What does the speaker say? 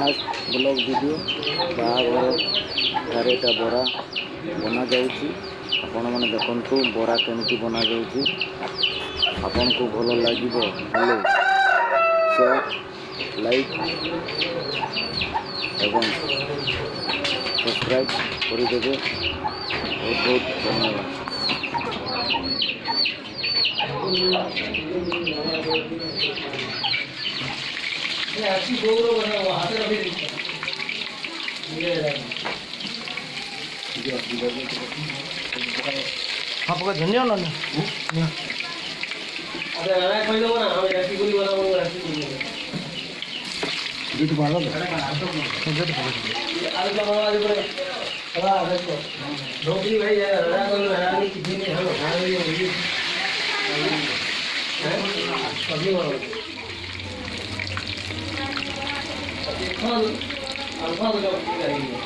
Fast blog video बाहाघर गारेटा बरा बना जाउची आपण माने देखंतु बरा केमती बना जाउची आपन को भलो लागिबो हेलो शेयर लाइक एवं सब्सक्राइब करि देबे बहुत बहुत धन्यवाद। हाँ पका धनिया ना अरे राणा कोई लोग ना हम राशि गुली वाला वो राशि गुली दूध बाला दो आज का बाबा जो बड़ा आज को नौकरी भाई है राणा को राणा की किसी ने हम खाने लिए होगी हैं अभी वाला अल्फा तो करेंगे